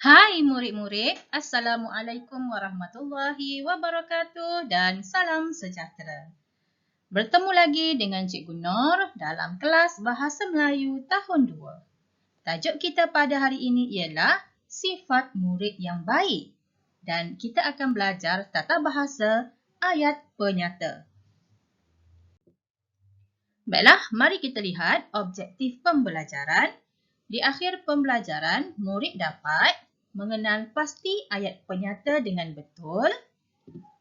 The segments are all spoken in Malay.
Hai murid-murid, Assalamualaikum warahmatullahi wabarakatuh dan salam sejahtera. Bertemu lagi dengan Cikgu Nur dalam kelas Bahasa Melayu tahun 2. Tajuk kita pada hari ini ialah sifat murid yang baik dan kita akan belajar tata bahasa ayat penyata. Baiklah, mari kita lihat objektif pembelajaran. Di akhir pembelajaran, murid dapat mengenal pasti ayat penyata dengan betul.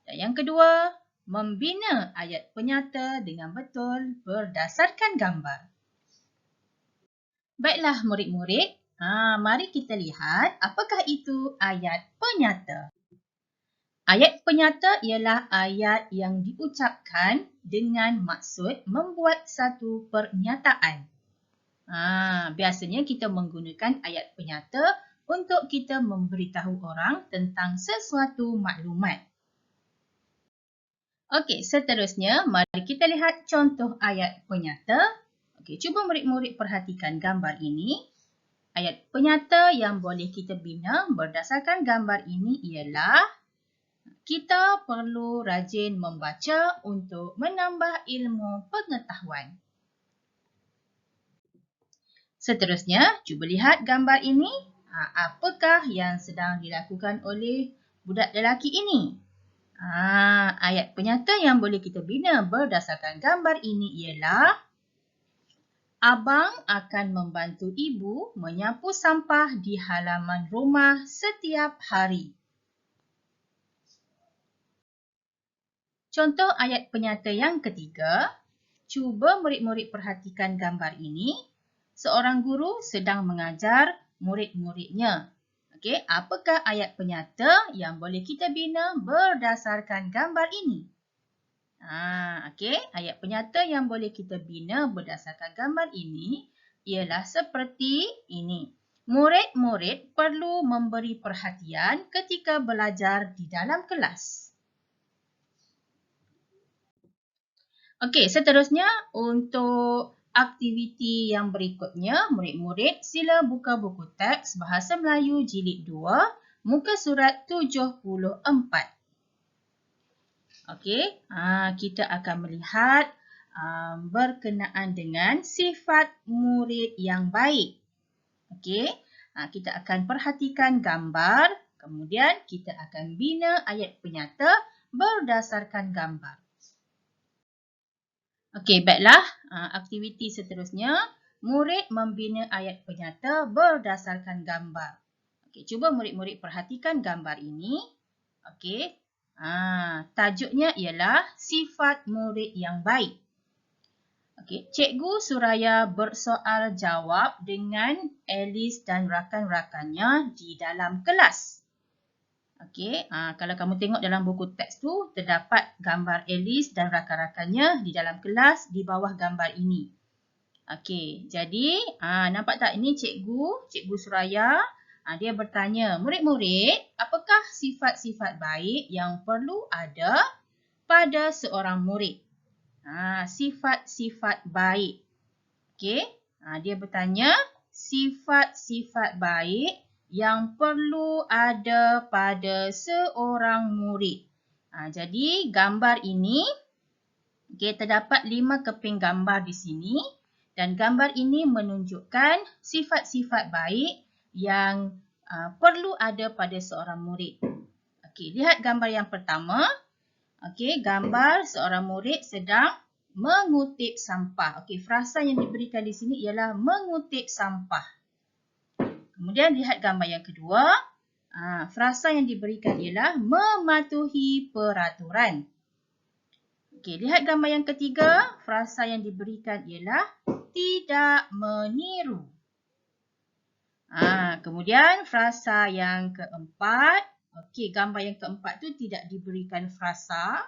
Dan yang kedua, membina ayat penyata dengan betul berdasarkan gambar. Baiklah murid-murid, mari kita lihat apakah itu ayat penyata. Ayat penyata ialah ayat yang diucapkan dengan maksud membuat satu pernyataan. Biasanya kita menggunakan ayat penyata untuk kita memberitahu orang tentang sesuatu maklumat. Okey, seterusnya mari kita lihat contoh ayat penyata. Okey, cuba murid-murid perhatikan gambar ini. Ayat penyata yang boleh kita bina berdasarkan gambar ini ialah kita perlu rajin membaca untuk menambah ilmu pengetahuan. Seterusnya, cuba lihat gambar ini. Apakah yang sedang dilakukan oleh budak lelaki ini? Ayat penyata yang boleh kita bina berdasarkan gambar ini ialah abang akan membantu ibu menyapu sampah di halaman rumah setiap hari. Contoh ayat penyata yang ketiga, cuba murid-murid perhatikan gambar ini. Seorang guru sedang mengajar murid-muridnya. Okey, apakah ayat penyata yang boleh kita bina berdasarkan gambar ini? Okey, ayat penyata yang boleh kita bina berdasarkan gambar ini ialah seperti ini. Murid-murid perlu memberi perhatian ketika belajar di dalam kelas. Okey, seterusnya untuk aktiviti yang berikutnya, murid-murid sila buka buku teks Bahasa Melayu Jilid 2, muka surat 74. Okey, kita akan melihat berkenaan dengan sifat murid yang baik. Okey, kita akan perhatikan gambar, kemudian kita akan bina ayat penyata berdasarkan gambar. Okey, baiklah. Aktiviti seterusnya, murid membina ayat penyata berdasarkan gambar. Okey, cuba murid-murid perhatikan gambar ini. Okey. Tajuknya ialah sifat murid yang baik. Okey, Cikgu Suraya bersoal jawab dengan Alice dan rakan-rakannya di dalam kelas. Okey, kalau kamu tengok dalam buku teks tu, terdapat gambar Alice dan rakan-rakannya di dalam kelas di bawah gambar ini. Okey, jadi nampak tak ini Cikgu Suraya, dia bertanya, murid-murid, apakah sifat-sifat baik yang perlu ada pada seorang murid? Sifat-sifat baik. Okey, dia bertanya, sifat-sifat baik yang perlu ada pada seorang murid. Jadi gambar ini, terdapat 5 keping gambar di sini dan gambar ini menunjukkan sifat-sifat baik yang perlu ada pada seorang murid. Okey, lihat gambar yang pertama. Okey, gambar seorang murid sedang mengutip sampah. Okey, frasa yang diberikan di sini ialah mengutip sampah. Kemudian lihat gambar yang kedua. Frasa yang diberikan ialah mematuhi peraturan. Okey, lihat gambar yang ketiga. Frasa yang diberikan ialah tidak meniru. Kemudian frasa yang keempat. Okey, gambar yang keempat tu tidak diberikan frasa.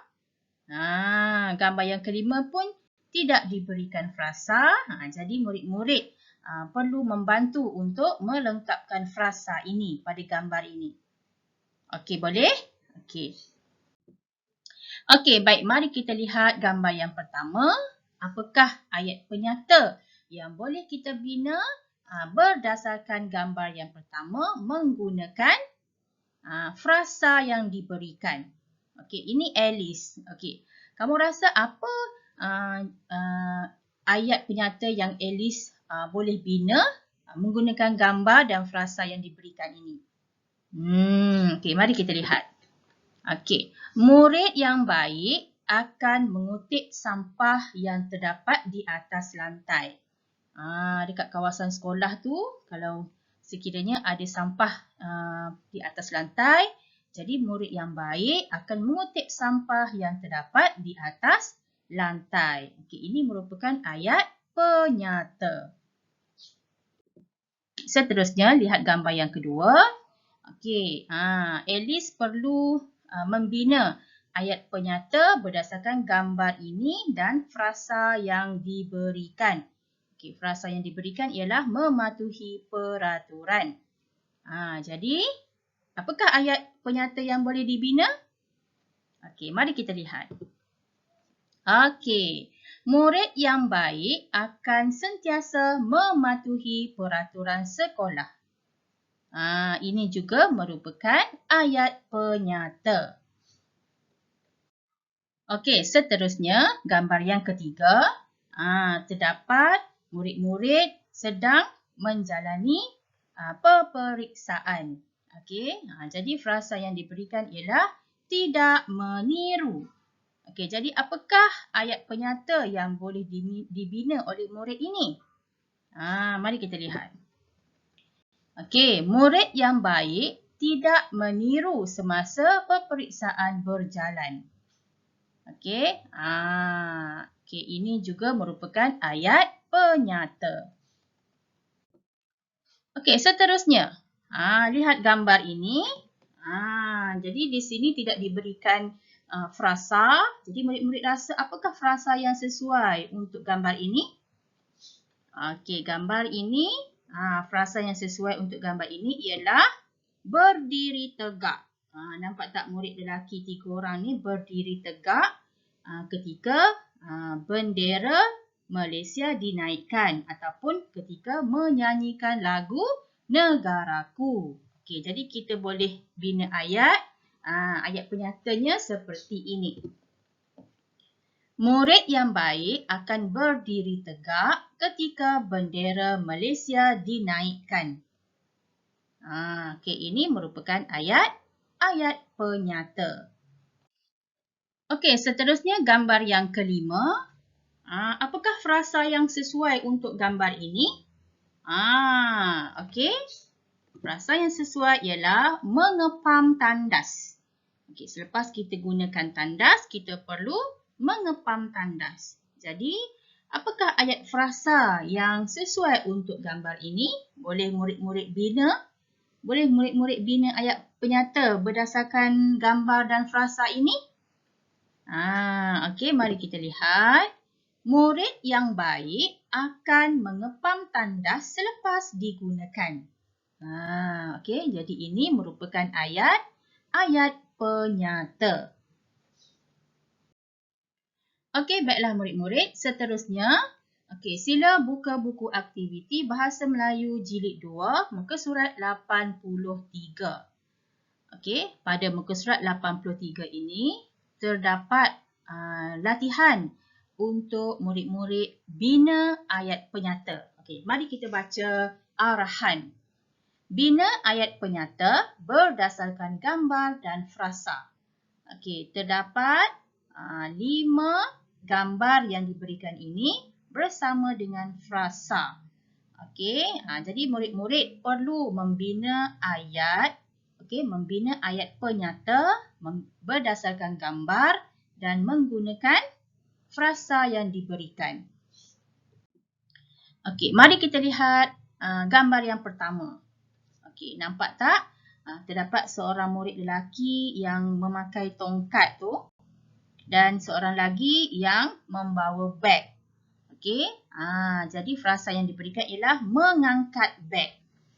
Gambar yang kelima pun tidak diberikan frasa. Jadi murid-murid perlu membantu untuk melengkapkan frasa ini pada gambar ini. Okey, boleh? Okey. Okey, baik. Mari kita lihat gambar yang pertama. Apakah ayat penyata yang boleh kita bina berdasarkan gambar yang pertama menggunakan frasa yang diberikan. Okey, ini Alice. Okey, kamu rasa apa ayat penyata yang Alice boleh bina menggunakan gambar dan frasa yang diberikan ini? Okey, mari kita lihat. Okey, murid yang baik akan mengutip sampah yang terdapat di atas lantai. Dekat kawasan sekolah tu, kalau sekiranya ada sampah di atas lantai, jadi murid yang baik akan mengutip sampah yang terdapat di atas lantai. Okey, ini merupakan ayat penyata. Seterusnya, lihat gambar yang kedua. Okey, Alice perlu membina ayat penyata berdasarkan gambar ini dan frasa yang diberikan. Okey, frasa yang diberikan ialah mematuhi peraturan. Jadi, apakah ayat penyata yang boleh dibina? Okey, mari kita lihat. Okey, murid yang baik akan sentiasa mematuhi peraturan sekolah. Ini juga merupakan ayat penyata. Okey, seterusnya gambar yang ketiga. Terdapat murid-murid sedang menjalani peperiksaan. Okey, jadi frasa yang diberikan ialah tidak meniru. Okey, jadi apakah ayat penyata yang boleh dibina oleh murid ini? Mari kita lihat. Okey, murid yang baik tidak meniru semasa peperiksaan berjalan. Okey, ini juga merupakan ayat penyata. Okey, seterusnya. Lihat gambar ini. Jadi di sini tidak diberikan frasa. Jadi murid-murid rasa apakah frasa yang sesuai untuk gambar ini? Okey, gambar ini, frasa yang sesuai untuk gambar ini ialah berdiri tegak. Nampak tak murid lelaki 3 orang ni berdiri tegak ketika bendera Malaysia dinaikkan ataupun ketika menyanyikan lagu Negaraku. Okey, jadi kita boleh bina ayat penyatanya seperti ini. Murid yang baik akan berdiri tegak ketika bendera Malaysia dinaikkan. Okey, ini merupakan ayat penyata. Okey, seterusnya gambar yang kelima. Apakah frasa yang sesuai untuk gambar ini? Okey. Frasa yang sesuai ialah mengepam tandas. Okey, selepas kita gunakan tandas, kita perlu mengepam tandas. Jadi, apakah ayat frasa yang sesuai untuk gambar ini? Boleh murid-murid bina? Boleh murid-murid bina ayat penyata berdasarkan gambar dan frasa ini? Okey, mari kita lihat. Murid yang baik akan mengepam tandas selepas digunakan. Okey, jadi ini merupakan ayat penyata. Okey, baiklah murid-murid. Seterusnya, sila buka buku aktiviti Bahasa Melayu Jilid 2, muka surat 83. Okey, pada muka surat 83 ini terdapat latihan untuk murid-murid bina ayat penyata. Okey, mari kita baca arahan. Bina ayat penyata berdasarkan gambar dan frasa. Okey, terdapat 5 gambar yang diberikan ini bersama dengan frasa. Okey, jadi murid-murid perlu membina ayat penyata berdasarkan gambar dan menggunakan frasa yang diberikan. Okey, mari kita lihat gambar yang pertama. Okey, nampak tak? Terdapat seorang murid lelaki yang memakai tongkat tu dan seorang lagi yang membawa beg. Okey, jadi frasa yang diberikan ialah mengangkat beg.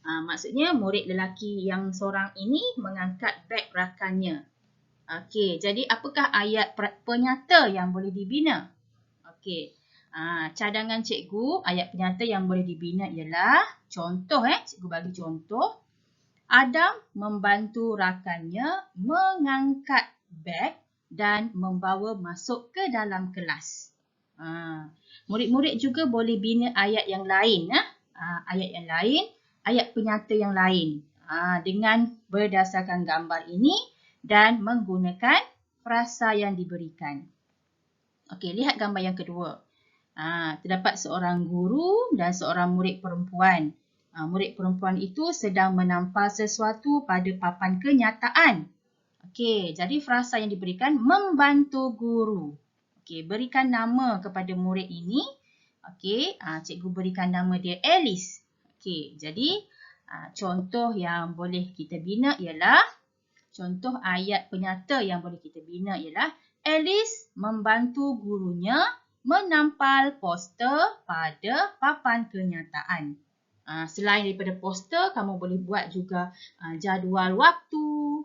Maksudnya murid lelaki yang seorang ini mengangkat beg rakannya. Okey, jadi apakah ayat penyata yang boleh dibina? Okey, Cadangan cikgu, ayat penyata yang boleh dibina ialah contoh cikgu bagi contoh. Adam membantu rakannya mengangkat beg dan membawa masuk ke dalam kelas. Murid-murid juga boleh bina ayat yang lain. Ayat yang lain, ayat penyata yang lain. Dengan berdasarkan gambar ini dan menggunakan frasa yang diberikan. Okey, lihat gambar yang kedua. Terdapat seorang guru dan seorang murid perempuan. Murid perempuan itu sedang menampal sesuatu pada papan kenyataan. Okey, jadi frasa yang diberikan membantu guru. Okey, berikan nama kepada murid ini. Okey, cikgu berikan nama dia Alice. Okey, jadi contoh yang boleh kita bina ialah, contoh ayat penyata yang boleh kita bina ialah Alice membantu gurunya menampal poster pada papan kenyataan. Selain daripada poster, kamu boleh buat juga jadual waktu,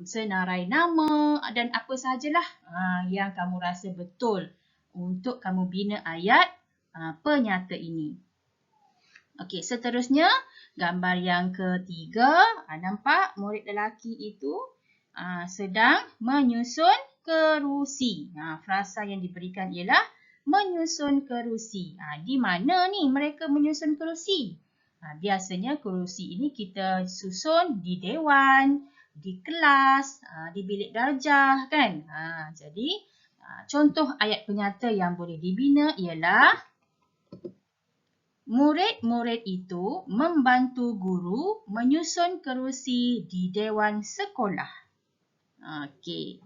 senarai nama dan apa sahajalah yang kamu rasa betul untuk kamu bina ayat penyata ini. Okey, seterusnya gambar yang ketiga, nampak murid lelaki itu sedang menyusun kerusi. Frasa yang diberikan ialah menyusun kerusi. Di mana ni mereka menyusun kerusi? Biasanya kerusi ini kita susun di dewan, di kelas, di bilik darjah kan. Jadi contoh ayat penyata yang boleh dibina ialah murid-murid itu membantu guru menyusun kerusi di dewan sekolah. Okey.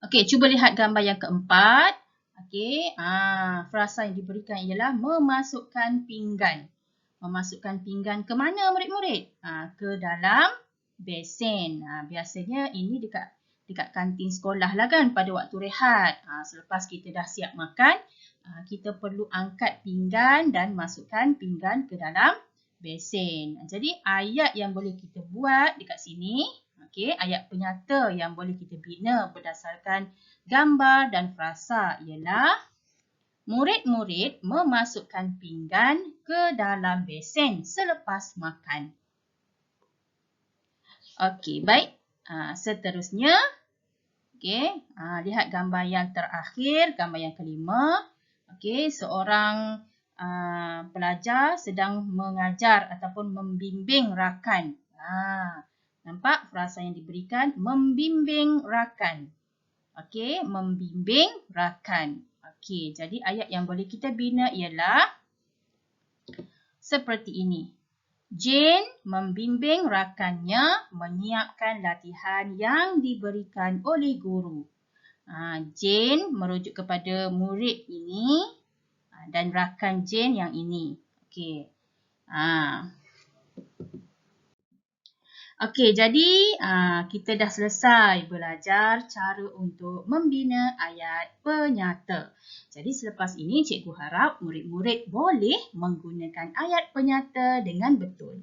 Okey, cuba lihat gambar yang keempat. Okey, frasa yang diberikan ialah memasukkan pinggan. Memasukkan pinggan ke mana murid-murid? Ke dalam besen. Biasanya ini dekat kantin sekolah lah kan pada waktu rehat. Selepas kita dah siap makan, kita perlu angkat pinggan dan masukkan pinggan ke dalam besen. Jadi ayat yang boleh kita buat dekat sini, okey, ayat penyata yang boleh kita bina berdasarkan gambar dan frasa ialah murid-murid memasukkan pinggan ke dalam besen selepas makan. Okey, baik. Seterusnya, okey, lihat gambar yang terakhir, gambar yang kelima. Okey, seorang pelajar sedang mengajar ataupun membimbing rakan. Nampak frasa yang diberikan? Membimbing rakan. Okey, membimbing rakan. Okey, jadi ayat yang boleh kita bina ialah seperti ini. Jane membimbing rakannya menyiapkan latihan yang diberikan oleh guru. Jane merujuk kepada murid ini dan rakan Jane yang ini. Okey. Okey, jadi kita dah selesai belajar cara untuk membina ayat penyata. Jadi selepas ini cikgu harap murid-murid boleh menggunakan ayat penyata dengan betul.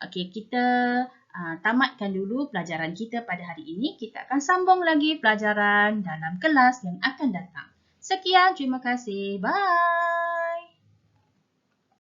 Okey, kita tamatkan dulu pelajaran kita pada hari ini. Kita akan sambung lagi pelajaran dalam kelas yang akan datang. Sekian, terima kasih. Bye.